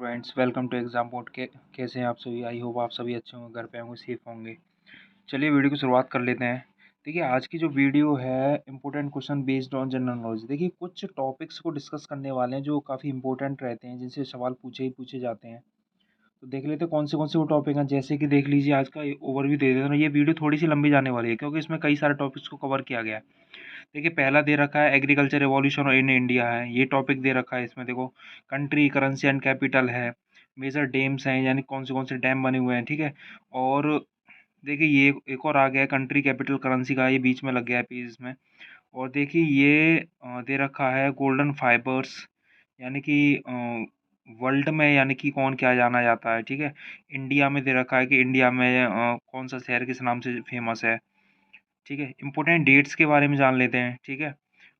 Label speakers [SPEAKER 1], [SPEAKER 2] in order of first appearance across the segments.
[SPEAKER 1] Friends, welcome to exam board के। कैसे हैं आप सभी? आई होप आप सभी अच्छे होंगे, घर पे होंगे, सेफ होंगे। चलिए वीडियो की शुरुआत कर लेते हैं। देखिए आज की जो वीडियो है important question based on general knowledge. देखिए कुछ टॉपिक्स को डिस्कस करने वाले हैं जो काफ़ी इंपॉर्टेंट रहते हैं, जिनसे सवाल पूछे जाते हैं। तो देख लेते हैं कौन से वो टॉपिक हैं। जैसे कि देख लीजिए, आज का ओवरव्यू दे देता हूँ। ये वीडियो थोड़ी सी लंबी जाने वाली है क्योंकि इसमें कई सारे टॉपिक्स को कवर किया गया है। देखिए पहला दे रखा है एग्रीकल्चर रिवॉल्यूशन इन इंडिया है, ये टॉपिक दे रखा है। इसमें देखो कंट्री, करेंसी एंड कैपिटल है, मेजर डैम्स हैं यानी कौन से डैम बने हुए हैं, ठीक है। और देखिए ये एक और आ गया है कंट्री कैपिटल करेंसी का, ये बीच में लग गया है पेज में। और देखिए ये दे रखा है गोल्डन फाइबर्स, यानी कि वर्ल्ड में यानी कि कौन क्या जाना जाता है, ठीक है। इंडिया में दे रखा है कि इंडिया में कौन सा शहर किस नाम से फेमस है, ठीक है। इंपॉर्टेंट डेट्स के बारे में जान लेते हैं, ठीक है।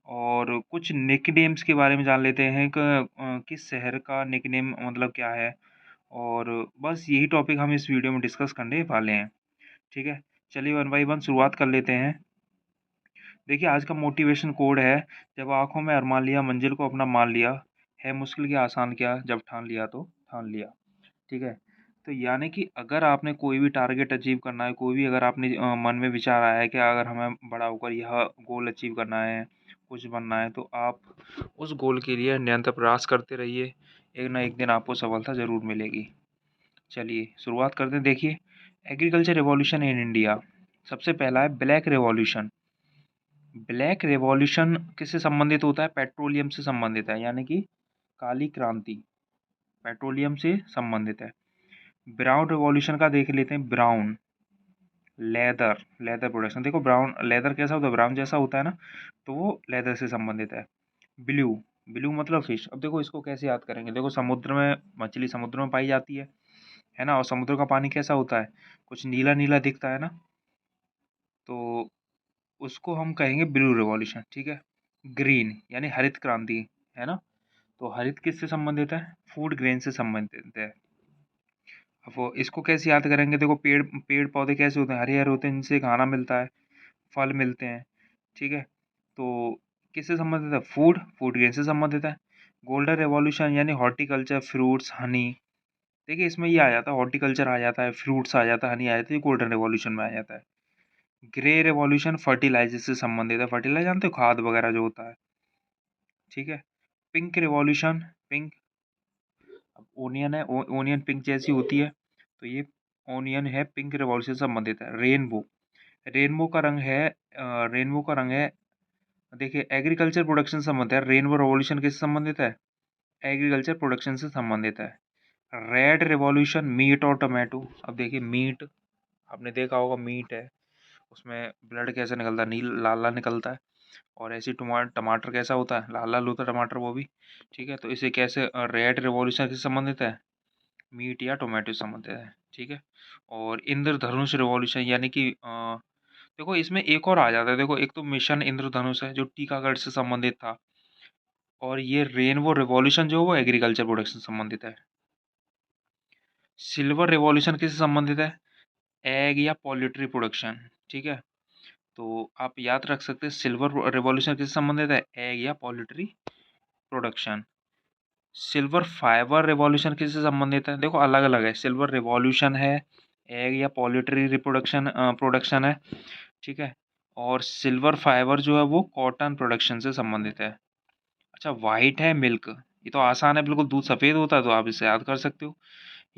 [SPEAKER 1] और कुछ निकनेम्स के बारे में जान लेते हैं कि किस शहर का निकनेम मतलब क्या है। और बस यही टॉपिक हम इस वीडियो में डिस्कस करने वाले हैं, ठीक है। चलिए वन बाई वन शुरुआत कर लेते हैं। देखिए आज का मोटिवेशन कोड है, जब आंखों में अरमान लिया मंजिल को अपना मान लिया, है मुश्किल क्या आसान क्या, जब ठान लिया तो ठान लिया, ठीक है। तो यानी कि अगर आपने कोई भी टारगेट अचीव करना है, कोई भी अगर आपने मन में विचार आया है कि अगर हमें बड़ा होकर यह गोल अचीव करना है, कुछ बनना है, तो आप उस गोल के लिए निरंतर प्रयास करते रहिए। एक ना एक दिन आपको सफलता ज़रूर मिलेगी। चलिए शुरुआत करते हैं। देखिए एग्रीकल्चर रिवॉल्यूशन इन इंडिया, सबसे पहला है ब्लैक रिवॉल्यूशन। ब्लैक रिवॉल्यूशन किससे संबंधित होता है? पेट्रोलियम से संबंधित है, यानी कि काली क्रांति पेट्रोलियम से संबंधित है। ब्राउन रिवॉल्यूशन का देख लेते हैं। Brown leather, leather production. देखो ब्राउन लेदर कैसा होता है, ब्राउन जैसा होता है ना, तो वो लेदर से संबंधित है। ब्लू, ब्लू मतलब फिश। अब देखो इसको कैसे याद करेंगे। देखो समुद्र में मछली समुद्र में पाई जाती है ना, और समुद्र का पानी कैसा होता है, कुछ नीला नीला दिखता है ना, तो उसको हम कहेंगे ब्लू रिवॉल्यूशन, ठीक है। ग्रीन यानी हरित क्रांति, है ना, तो हरित किससे संबंधित है? फूड ग्रेन से संबंधित है। अब वो इसको कैसे याद करेंगे? देखो पेड़ पेड़ पौधे कैसे होते हैं, हरे हरे होते हैं, जिनसे खाना मिलता है, फल मिलते हैं, ठीक है। तो किससे संबंधित है? फूड, फूड ग्रेन से संबंधित है। गोल्डन रेवोल्यूशन यानी हॉर्टिकल्चर, फ्रूट्स, हनी। देखिए इसमें ये आ जाता है, हॉर्टिकल्चर आ जाता है, फ्रूट्स आ जाता है, हनी आ जाता है, ये गोल्डन रेवोल्यूशन में आ जाता है। ग्रे रेवोल्यूशन फर्टिलाइजर से संबंधित है। फर्टिलाइजर जानते हो, खाद वगैरह जो होता है, ठीक है। पिंक रिवॉल्यूशन, पिंक, अब ओनियन है, ओनियन पिंक जैसी होती है, तो ये ओनियन है, पिंक रिवॉल्यूशन से संबंधित है। रेनबो, रेनबो का रंग है रेनबो का रंग है, देखिए एग्रीकल्चर प्रोडक्शन से संबंधित है। रेनबो रिवॉल्यूशन किससे संबंधित है? एग्रीकल्चर प्रोडक्शन से संबंधित है। रेड रिवॉल्यूशन मीट और टोमेटो। अब देखिए मीट, आपने देखा होगा मीट है, उसमें ब्लड कैसे निकलता है, नील लाल लाल निकलता है। और ऐसे टमाटर कैसा होता है, लाल लाल होता है टमाटर वो भी, ठीक है। तो इसे कैसे रेड रिवॉल्यूशन से संबंधित है? मीट या टोमेटो से संबंधित है, ठीक है। और इंद्रधनुष रिवॉल्यूशन यानी कि देखो इसमें एक और आ जाता है। देखो एक तो मिशन इंद्रधनुष है जो टीकागढ़ से संबंधित था, और ये रेनबो रिवॉल्यूशन जो है वो एग्रीकल्चर प्रोडक्शन से संबंधित है। सिल्वर रिवॉल्यूशन किससे संबंधित है? एग या पोल्ट्री प्रोडक्शन, ठीक है। तो आप याद रख सकते हैं सिल्वर रिवॉल्यूशन किससे संबंधित है? एग या poultry production. Silver fibre revolution किससे संबंधित है? देखो अलग अलग है, सिल्वर रिवॉल्यूशन है, एग या पोल्ट्री रिप्रोडक्शन प्रोडक्शन है, ठीक है। और सिल्वर फाइबर जो है वो कॉटन प्रोडक्शन से संबंधित है। अच्छा वाइट है मिल्क, ये तो आसान है, बिल्कुल दूध सफ़ेद होता है, तो आप इसे याद कर सकते हो।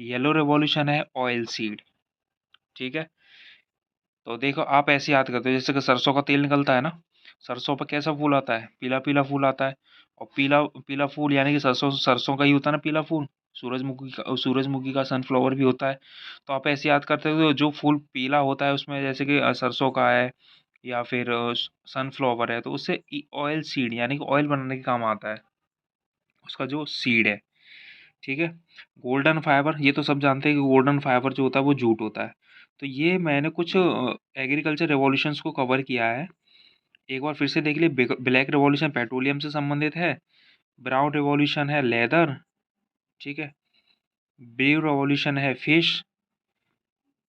[SPEAKER 1] येलो रिवॉल्यूशन है ऑयल सीड, ठीक है। तो देखो आप ऐसे याद करते हो, जैसे कि सरसों का तेल निकलता है ना, सरसों पर कैसा फूल आता है? पीला पीला फूल आता है। और पीला पीला फूल यानी कि सरसों सरसों का ही होता है ना पीला फूल। सूरजमुखी का सनफ्लावर भी होता है। तो आप ऐसे याद करते हो, जो फूल पीला होता है उसमें जैसे कि सरसों का है या फिर सनफ्लावर है, तो उससे ऑयल सीड यानी कि ऑयल बनाने के काम आता है, उसका जो सीड है, ठीक है। गोल्डन फाइबर, ये तो सब जानते हैं कि गोल्डन फाइबर जो होता है वो जूट होता है। तो ये मैंने कुछ एग्रीकल्चर रेवोल्यूशंस को कवर किया है। एक बार फिर से देख लिए। ब्लैक रिवॉल्यूशन पेट्रोलियम से संबंधित है। ब्राउन रिवॉल्यूशन है लेदर, ठीक है। ब्लू रिवॉल्यूशन है फिश।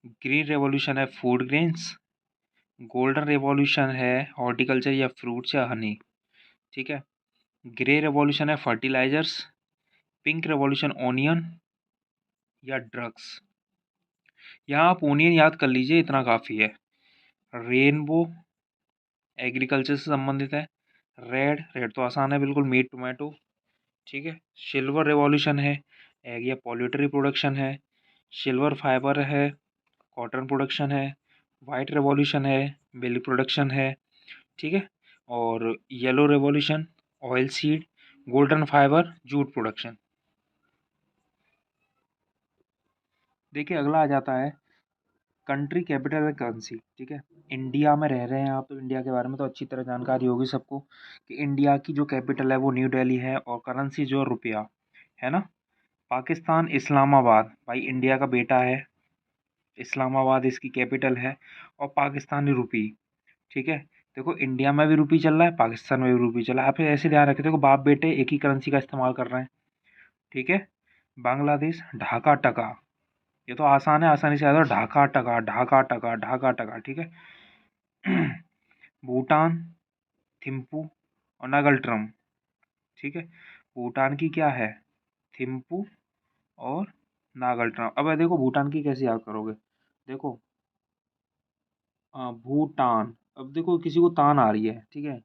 [SPEAKER 1] ग्रीन रिवॉल्यूशन है फूड ग्रेन्स। गोल्डन रिवॉल्यूशन है हॉर्टिकल्चर या फ्रूट्स या हनी, ठीक है। ग्रे रिवॉल्यूशन है फर्टिलाइजर्स। Pink revolution onion. या ड्रग्स। यहाँ आप ओनियन याद कर लीजिए, इतना काफ़ी है। रेनबो एग्रीकल्चर से संबंधित है। रेड, रेड तो आसान है बिल्कुल, मीट टोमेटो। ठीक है। सिल्वर रिवॉल्यूशन है, एग या पोल्ट्री प्रोडक्शन है। सिल्वर फाइबर है, कॉटन प्रोडक्शन है। वाइट रिवॉल्यूशन है, मिल्क प्रोडक्शन है। ठीक है। और yellow revolution, oil seed. Golden fibre, jute production. देखिए अगला आ जाता है कंट्री कैपिटल एंड करेंसी। ठीक है। इंडिया में रह रहे हैं आप तो इंडिया के बारे में तो अच्छी तरह जानकारी होगी सबको कि इंडिया की जो कैपिटल है वो न्यू दिल्ली है और करेंसी जो रुपया है ना। पाकिस्तान इस्लामाबाद, भाई इंडिया का बेटा है, इस्लामाबाद इसकी कैपिटल है। और पाकिस्तानी रुपी। ठीक है। देखो इंडिया में भी रुपी चल रहा है, पाकिस्तान में भी रुपी चल रहा है, आप ऐसे ध्यान रखें, देखो बाप बेटे एक ही करेंसी का इस्तेमाल कर रहे हैं। ठीक है। बांग्लादेश ढाका टका, ये तो आसान है, आसानी से याद हो, ढाका टका ढाका टका ढाका टका। ठीक है। भूटान थिम्पू और नागलट्रम। ठीक है। भूटान की क्या है, थिम्पू और नागलट्रम। अब देखो भूटान की कैसे याद करोगे, देखो भूटान, अब देखो किसी को तान आ रही है, ठीक है,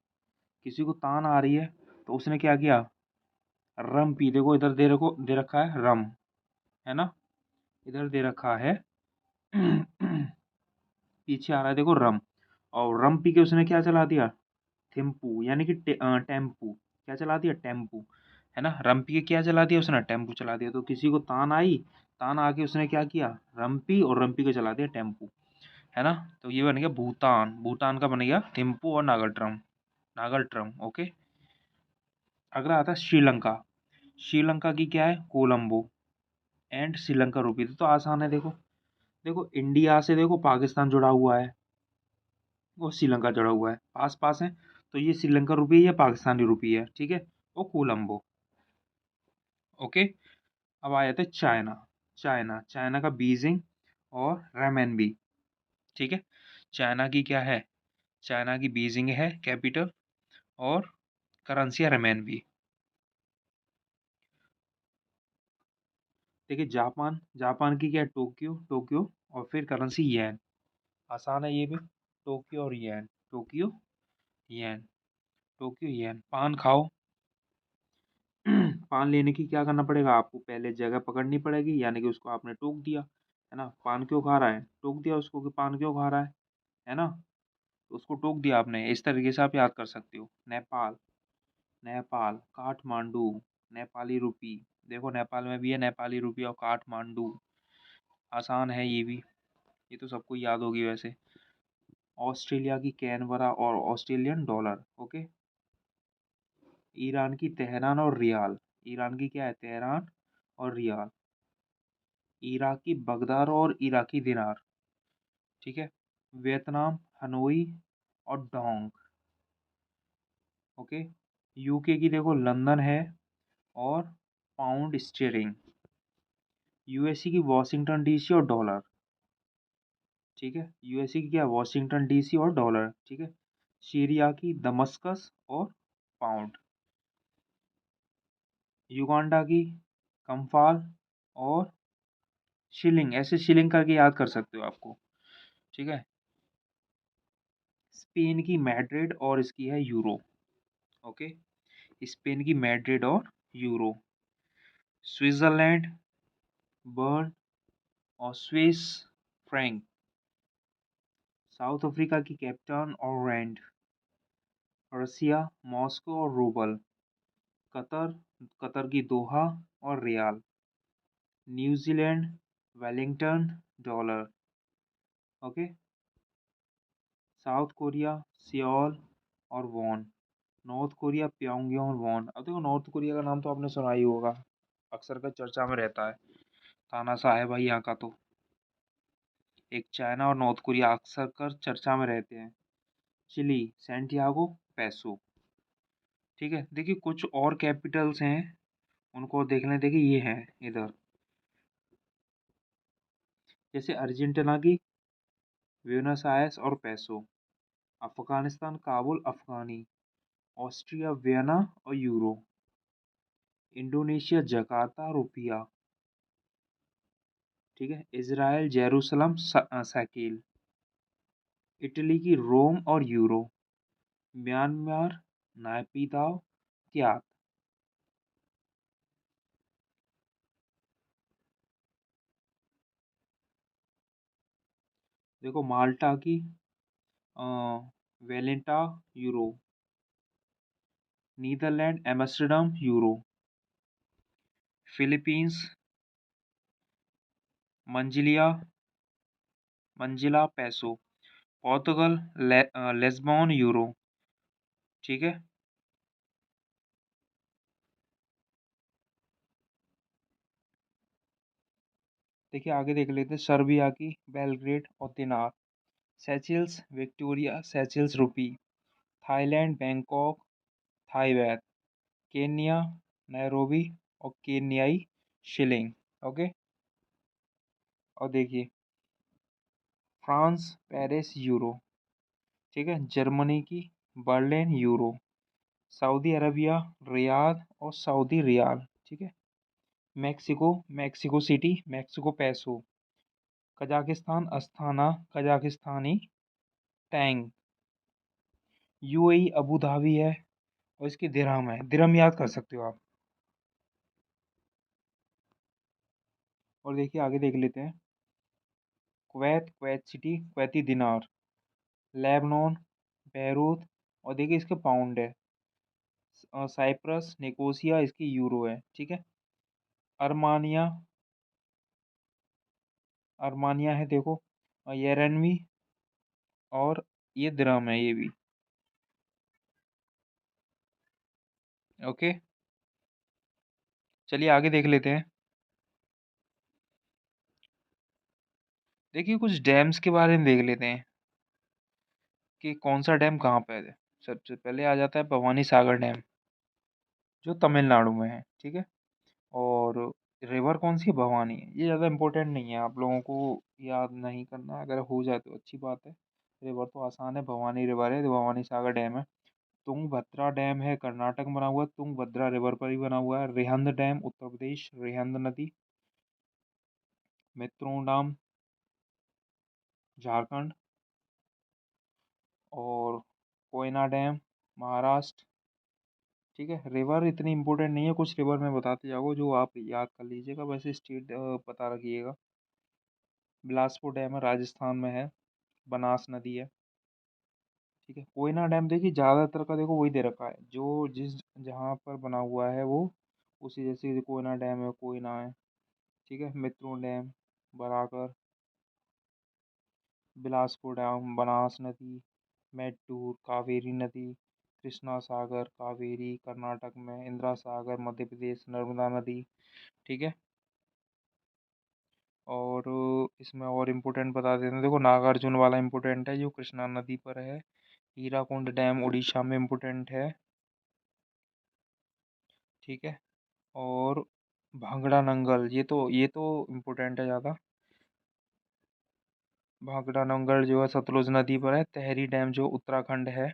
[SPEAKER 1] किसी को तान आ रही है तो उसने क्या किया, रम पी, देखो इधर दे रखा है रम, है ना, इधर दे रखा है पीछे आ रहा है देखो रम, और रम पी के उसने क्या चला दिया, थिम्पू, यानी कि टेम्पू, क्या चला दिया, टेम्पू, है ना, रम पी के क्या चला दिया उसने, टेम्पू चला दिया। तो किसी को तान आई, तान आके उसने क्या किया, रम पी, और रम पी के चला दिया टेम्पू, है ना। तो ये बन गया भूटान, भूटान का बन गया थिम्पू और नागलट्रम, नागलट्रम। ओके। अगला आता है श्रीलंका। श्रीलंका की क्या है, कोलंबो एंड श्रीलंका रुपी। तो आसान है, देखो देखो इंडिया से देखो पाकिस्तान जुड़ा हुआ है और श्रीलंका जुड़ा हुआ है, पास पास है, तो ये श्रीलंका रुपी है, पाकिस्तानी रुपी है। ठीक है। और कोलंबो। ओके। अब आ जाते हैं चाइना। चाइना, चाइना का बीजिंग और रेमनबी। ठीक है। चाइना की क्या है, चाइना की बीजिंग है कैपिटल, और करेंसी है रेमनबी। देखिए जापान, जापान की क्या है, टोक्यो, टोक्यो, और फिर करेंसी येन। आसान है ये भी, टोक्यो और येन, टोक्यो येन, टोक्यो येन। पान खाओ पान लेने की क्या करना पड़ेगा आपको, पहले जगह पकड़नी पड़ेगी, यानी कि उसको आपने टोक दिया, है ना, पान क्यों खा रहा है, टोक दिया उसको कि पान क्यों खा रहा है ना, तो उसको टोक दिया आपने। इस तरीके से आप याद कर सकते हो। नेपाल, नेपाल काठमांडू, नेपाली रुपी, देखो नेपाल में भी है नेपाली रुपी और काठमांडू। आसान है ये भी, ये तो सबको याद होगी वैसे। ऑस्ट्रेलिया की कैनबरा और ऑस्ट्रेलियन डॉलर। ओके। ईरान की तेहरान और रियाल, ईरान की क्या है, तेहरान और रियाल। इराकी बगदार और इराकी दिनार। ठीक है। वियतनाम हनोई और डोंग। ओके। यूके की देखो लंदन है और पाउंड स्टेरिंग। यूएसए की वॉशिंगटन डीसी और डॉलर। ठीक है। यूएसए की क्या है, वॉशिंगटन डीसी और डॉलर। ठीक है। सीरिया की दमस्कस और पाउंड। युगांडा की कंफाल और शिलिंग, ऐसे शिलिंग करके याद कर सकते हो आपको। ठीक है। स्पेन की मैड्रिड और इसकी है यूरो। ओके। स्पेन की मैड्रिड और यूरो। स्विट्जरलैंड बर्न और स्विस फ्रैंक। साउथ अफ्रीका की कैप्टन और रैंड। रसिया मॉस्को और रूबल। कतर, कतर की दोहा और riyal. New Zealand Wellington dollar. Okay. South Korea Seoul और won. North Korea Pyongyang won. अब देखो नॉर्थ कोरिया का नाम तो आपने सुना ही होगा, अक्सर का चर्चा में रहता है, तानाशाह है भाई यहाँ का तो। एक चाइना और नॉर्थ कोरिया अक्सर कर चर्चा में रहते हैं। चिली सैंटियागो पैसो। ठीक है। देखिए कुछ और कैपिटल्स हैं, उनको देख लें। देखिए ये हैं इधर, जैसे अर्जेंटीना की ब्यूनस आयर्स और पैसो। अफगानिस्तान काबुल अफगानी। ऑस्ट्रिया वियना और यूरो। इंडोनेशिया जकार्ता रुपया। ठीक है, इज़राइल जेरूसलम शकील, इटली की रोम और यूरो, म्यांमार नायपीताव त्याग। देखो माल्टा की Valletta euro, Netherland Amsterdam euro, Philippines मंजिलिया मंजिला पैसो, पोर्तुगल लेस्बोन यूरो। ठीक है, देखिए आगे देख लेते हैं, सर्बिया की बेलग्रेड और दिनार, सेचिल्स विक्टोरिया सेचिल्स रुपी, थाईलैंड बैंकॉक थाई बैत, केन्या नैरोबी और केन्याई शिलिंग। ओके, और देखिए फ्रांस पेरिस यूरो, ठीक है, जर्मनी की Berlin euro, Saudi Arabia Riyadh और सऊदी रियाल, ठीक है, Mexico Mexico City Mexico peso, Kazakhstan Astana Kazakhstani tenge, UAE Abu Dhabi है और इसकी दिरहम है, दिरहम याद कर सकते हो आप। और देखिए आगे देख लेते हैं, कुवैत कुवैत सिटी कुवैती दिनार, लेबनान बेरूत और देखिए इसके पाउंड है, साइप्रस निकोसिया इसकी यूरो है, ठीक है, अरमानिया अरमानिया है देखो, और येरेनवी और ये दिरहम है ये भी। ओके, चलिए आगे देख लेते हैं। देखिए कुछ डैम्स के बारे में देख लेते हैं कि कौन सा डैम कहाँ पे है। सबसे पहले आ जाता है भवानी सागर डैम, जो तमिलनाडु में है, ठीक है, और रिवर कौन सी है, भवानी है। ये ज़्यादा इम्पोर्टेंट नहीं है, आप लोगों को याद नहीं करना, अगर हो जाए तो अच्छी बात है। रिवर तो आसान है, भवानी रिवर है, भवानी सागर डैम है। तुंगभद्रा डैम है, कर्नाटक में बना हुआ है, तुंगभद्रा रिवर पर ही बना हुआ है। रिहंद डैम उत्तर प्रदेश, रिहंद नदी। मेत्रोडाम झारखंड, और कोयना डैम महाराष्ट्र। ठीक है, रिवर इतनी इंपॉर्टेंट नहीं है, कुछ रिवर मैं बताते जाऊँगा जो आप याद कर लीजिएगा, वैसे स्टेट पता रखिएगा। बिलासपुर डैम है, राजस्थान में है, बनास नदी है। ठीक है, कोयना डैम देखिए ज़्यादातर का देखो वही दे रखा है, जो जिस जहाँ पर बना हुआ है वो उसी, जैसे कोयना डैम है, कोयना है, ठीक है, मित्रों डैम बराकर, बिलासपुर डैम, बनास नदी, मैट्टूर कावेरी नदी, कृष्णा सागर कावेरी कर्नाटक में, इंदिरा सागर मध्य प्रदेश, नर्मदा नदी। ठीक है, और इसमें और इम्पोर्टेंट बता देते हैं, देखो नागार्जुन वाला इम्पोर्टेंट है जो कृष्णा नदी पर है। हीराकुंड डैम उड़ीसा में इम्पोर्टेंट है, ठीक है, और भांगड़ा नंगल ये तो इम्पोर्टेंट है ज़्यादा। भांगड़ा नंगल जो है सतलुज नदी पर है। तहरी डैम जो उत्तराखंड है,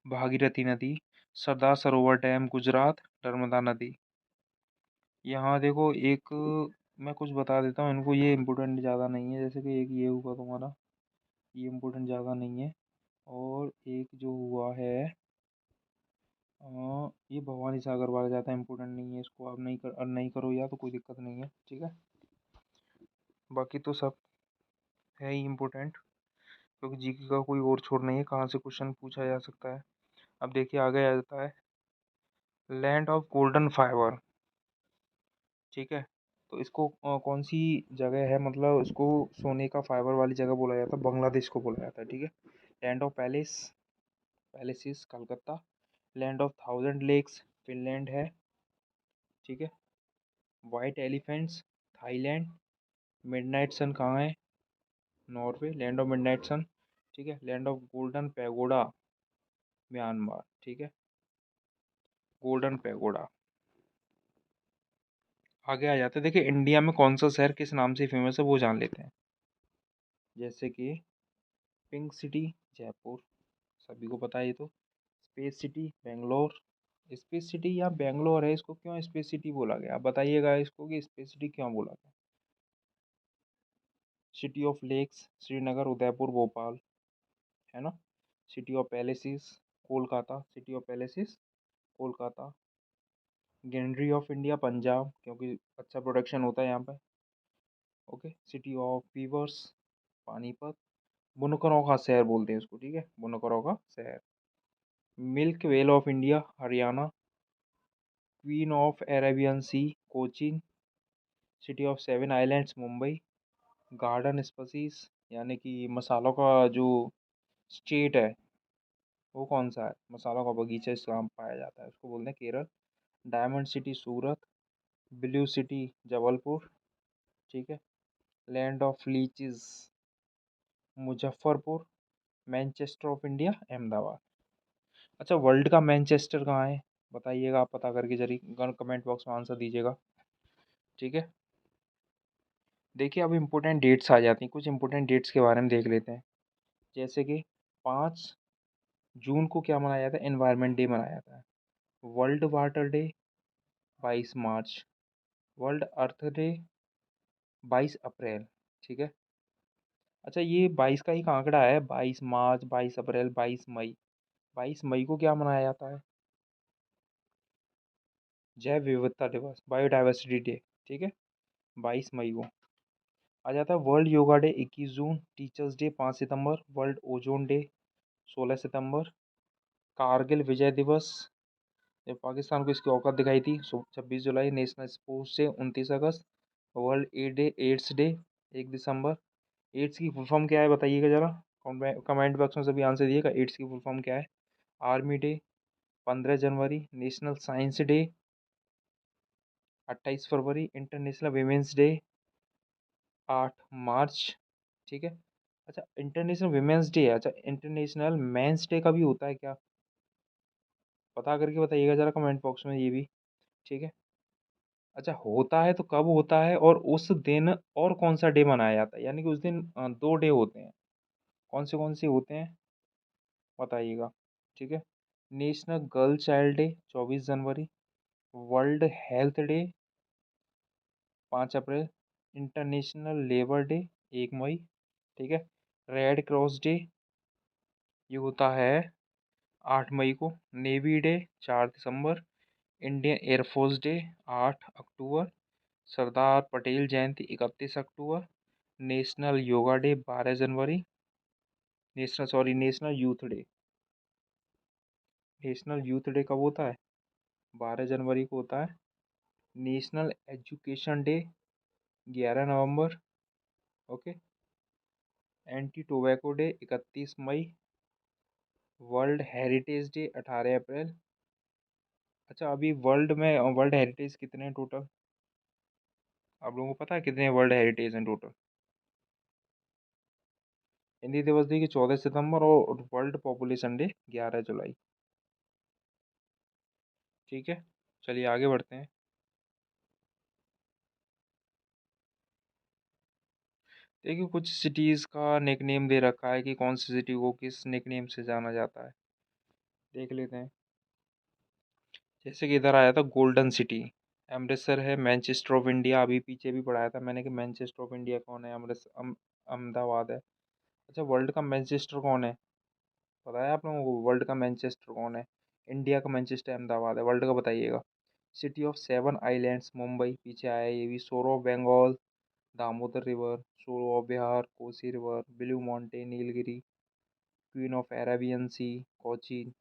[SPEAKER 1] भागीरथी नदी। सरदार सरोवर डैम गुजरात, नर्मदा नदी। यहाँ देखो एक मैं कुछ बता देता हूँ इनको, ये इम्पोर्टेंट ज़्यादा नहीं है, जैसे कि एक ये हुआ तुम्हारा, ये इम्पोर्टेंट ज़्यादा नहीं है। और एक जो हुआ है ये भवानी सागर वाला ज़्यादा इम्पोर्टेंट नहीं है, इसको आप नहीं करो या तो कोई दिक्कत नहीं है, ठीक है। बाकी तो सब है ही इम्पोर्टेंट, क्योंकि जीके का कोई और छोर नहीं है, कहाँ से क्वेश्चन पूछा जा सकता है। अब देखिए आगे आ जाता है लैंड ऑफ गोल्डन फाइबर, ठीक है, तो इसको कौन सी जगह है, मतलब इसको सोने का फाइबर वाली जगह बोला जाता है, बांग्लादेश को बोला जाता है, ठीक है। Land of palaces Calcutta, land of thousand lakes Finland है, ठीक है। White elephants Thailand, midnight sun कहाँ है, Norway, land of midnight sun, ठीक है। Land of golden pagoda Myanmar, ठीक है, गोल्डन पैगोडा। आगे आ जाते हैं, देखिए इंडिया में कौन सा शहर किस नाम से फेमस है वो जान लेते हैं। जैसे कि पिंक सिटी जयपुर, सभी को पता है ये तो। Space city Bangalore, space city या बेंगलोर है, इसको क्यों स्पेस सिटी बोला गया, आप बताइएगा इसको कि स्पेस सिटी क्यों बोला गया। City of lakes Srinagar, Udaipur, Bhopal, है ना। City of palaces Kolkata, city of palaces Kolkata. Granary of India Punjab, क्योंकि अच्छा प्रोडक्शन होता है यहाँ पे। Okay. City of weavers Panipat. बुनकरों का शहर बोलते हैं उसको, ठीक है, बुनकरों का शहर। Milk well of India Haryana. Queen of Arabian sea Cochin. City of seven islands Mumbai. Garden species यानी कि मसालों का जो स्टेट है वो कौन सा है, मसालों का बगीचा इस कहाँ पाया जाता है, उसको बोलते हैं केरल। डायमंड सिटी सूरत। ब्लू सिटी जबलपुर, ठीक है। Land of leches Muzaffarpur. Manchester of India Ahmedabad. अच्छा, वर्ल्ड का मैनचेस्टर कहाँ है बताइएगा, आप पता करके जरी कमेंट बॉक्स में आंसर दीजिएगा, ठीक है। देखिए अब इम्पोर्टेंट डेट्स आ जाती हैं, कुछ इम्पोर्टेंट डेट्स के बारे में देख लेते हैं। जैसे कि 5 जून को क्या मनाया जाता है, एनवायरनमेंट डे मनाया जाता है। वर्ल्ड वाटर डे 22 मार्च। वर्ल्ड अर्थ डे 22 अप्रैल, ठीक है। अच्छा, ये 22 का ही का आंकड़ा है, 22 मार्च, 22 अप्रैल, 22 मई। 22 मई को क्या मनाया जाता है, जैव विविधता दिवस, बायोडाइवर्सिटी डे, ठीक है, 22 मई को। आ जाता है वर्ल्ड योगा डे 21 जून। टीचर्स डे 5 सितंबर। वर्ल्ड ओजोन डे 16 सितंबर। कारगिल विजय दिवस, जब पाकिस्तान को इसकी औकात दिखाई थी, 26 जुलाई। नेशनल स्पोर्ट्स डे 29 अगस्त। वर्ल्ड एड्स डे 1 दिसंबर। एड्स की फुल फॉर्म क्या है बताइएगा जरा, कमेंट बॉक्स में सभी आंसर दिएगा, एड्स की फुल फॉर्म क्या है। आर्मी डे 15 जनवरी। नेशनल साइंस डे 28 फरवरी। इंटरनेशनल वीमेंस डे 8 मार्च, ठीक है। अच्छा, इंटरनेशनल वीमेंस डे है, अच्छा इंटरनेशनल मेंस डे का भी होता है क्या, पता करके बताइएगा जरा कमेंट बॉक्स में ये भी, ठीक है। अच्छा, होता है तो कब होता है और उस दिन और कौन सा डे मनाया जाता है, यानी कि उस दिन 2 डे होते हैं, कौन से होते हैं बताइएगा, ठीक है। नेशनल गर्ल चाइल्ड डे 24 जनवरी। वर्ल्ड हेल्थ डे 5 अप्रैल। इंटरनेशनल लेबर डे 1 मई, ठीक है। रेड क्रॉस डे ये होता है 8 मई को। नेवी डे 4 दिसंबर। इंडियन एयरफोर्स डे 8 अक्टूबर। सरदार पटेल जयंती 31 अक्टूबर। नेशनल योगा डे 12 जनवरी। National youth day, national youth day कब होता है, 12 जनवरी को होता है। नेशनल एजुकेशन डे 11 नवंबर, ओके। एंटी टोबैको डे 31 मई। वर्ल्ड हेरिटेज डे 18 अप्रैल। अच्छा, अभी वर्ल्ड में वर्ल्ड हेरिटेज कितने हैं टोटल, आप लोगों को पता है कितने वर्ल्ड हेरिटेज हैं टोटल। हिंदी दिवस देखिए 14 सितंबर, और वर्ल्ड पॉपुलेशन डे 11 जुलाई, ठीक है। चलिए आगे बढ़ते हैं। देखिए कुछ सिटीज़ का निक नेम दे रखा है कि कौन सी सिटी को किस निक नेम से जाना जाता है, देख लेते हैं। जैसे कि इधर आया था गोल्डन सिटी, अमृतसर है। मैनचेस्टर ऑफ इंडिया, अभी पीछे भी पढ़ाया था मैंने कि मैनचेस्टर ऑफ इंडिया कौन है, अहमदाबाद है। अच्छा, वर्ल्ड का मैनचेस्टर कौन है, पता है आप लोगों को वर्ल्ड का मैनचेस्टर कौन है। इंडिया का मैनचेस्टर अहमदाबाद है, वर्ल्ड का बताइएगा। City of seven islands Mumbai, पीछे आया ये भी। Sorrow of Bengal Damodar river. Sorrow of Bihar Kosi river. Blue mountain Nilgiri. Queen of Arabian sea Cochin.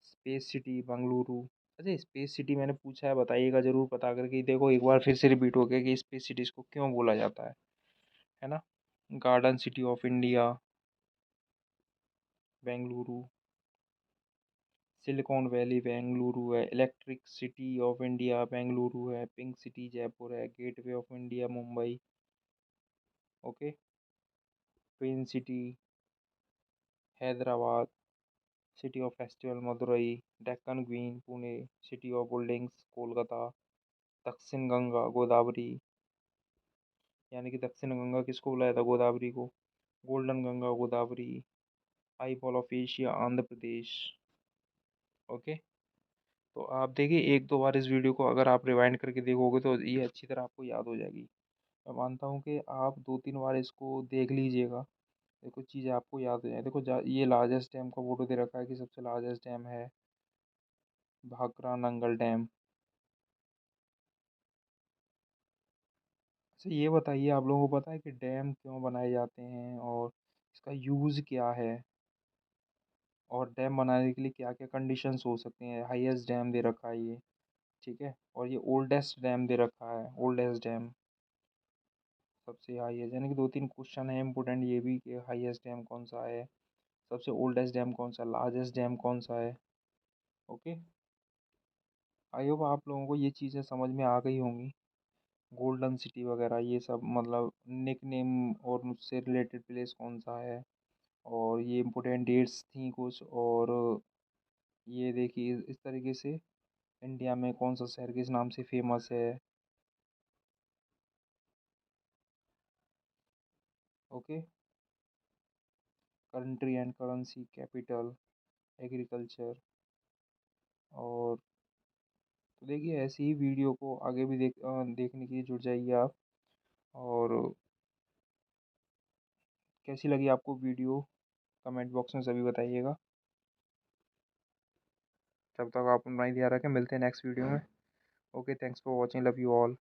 [SPEAKER 1] Space city Bengaluru. अच्छा, स्पेस सिटी मैंने पूछा है, बताइएगा जरूर पता करके, देखो एक बार फिर से रिपीट हो गया कि स्पेस सिटीज़ को क्यों बोला जाता है ना। Garden city of India Bengaluru. Silicon valley Bengaluru है। Electric city of India Bengaluru है। पिंक सिटी जयपुर है। Gateway of India Mumbai, okay. Twin city Hyderabad. City of festival Madurai. Deccan queen Pune. City of buildings Kolkata. Dakshin Ganga Godavari, यानी कि दक्षिण गंगा किसको बुलाया था, गोदावरी को। Golden Ganga Godavari. Eye ball of Asia Andhra Pradesh, okay. तो आप देखिए एक दो बार इस वीडियो को अगर आप रिवाइंड करके देखोगे तो ये अच्छी तरह आपको याद हो जाएगी। मैं मानता हूँ कि आप 2-3 बार इसको देख लीजिएगा, तो कुछ चीज़ें आपको याद हो जाएँ। देखो ये लार्जेस्ट डैम का फ़ोटो दे रखा है कि सबसे लार्जेस्ट डैम है भाखड़ा नंगल डैम। अच्छा ये बताइए, आप लोगों को पता है कि डैम क्यों बनाए जाते हैं और इसका यूज़ क्या है? और डैम बनाने के लिए क्या-क्या कंडीशंस हो सकती हैं? हाईएस्ट डैम दे रखा है ये, ठीक है? और ये ओल्डेस्ट डैम दे रखा है, ओल्डेस्ट डैम सबसे हाईएस्ट, यानी कि 2-3 क्वेश्चन है इम्पोर्टेंट ये भी कि हाईएस्ट डैम कौन-सा है, सबसे ओल्डेस्ट डैम कौन-सा है, लार्जेस्ट डैम कौन-सा है, ओके? आई होप आप लोगों को ये चीज़ें समझ में आ गई होंगी। गोल्डन सिटी वगैरह ये सब मतलब निकनेम और उससे रिलेटेड प्लेस कौन-सा है और ये इम्पोर्टेंट डेट्स थी कुछ, और ये देखिए इस तरीके से इंडिया में कौन-सा शहर किस नाम से फ़ेमस है, okay? Country and currency, capital, agriculture, और तो देखिए ऐसी ही वीडियो को आगे भी देखने के लिए जुड़ जाइए आप। और कैसी लगी आपको वीडियो कमेंट बॉक्स में ज़रूर बताइएगा। तब तक आप अपना ही ध्यान रखें, मिलते हैं नेक्स्ट वीडियो में। Okay, thanks for watching, love you all.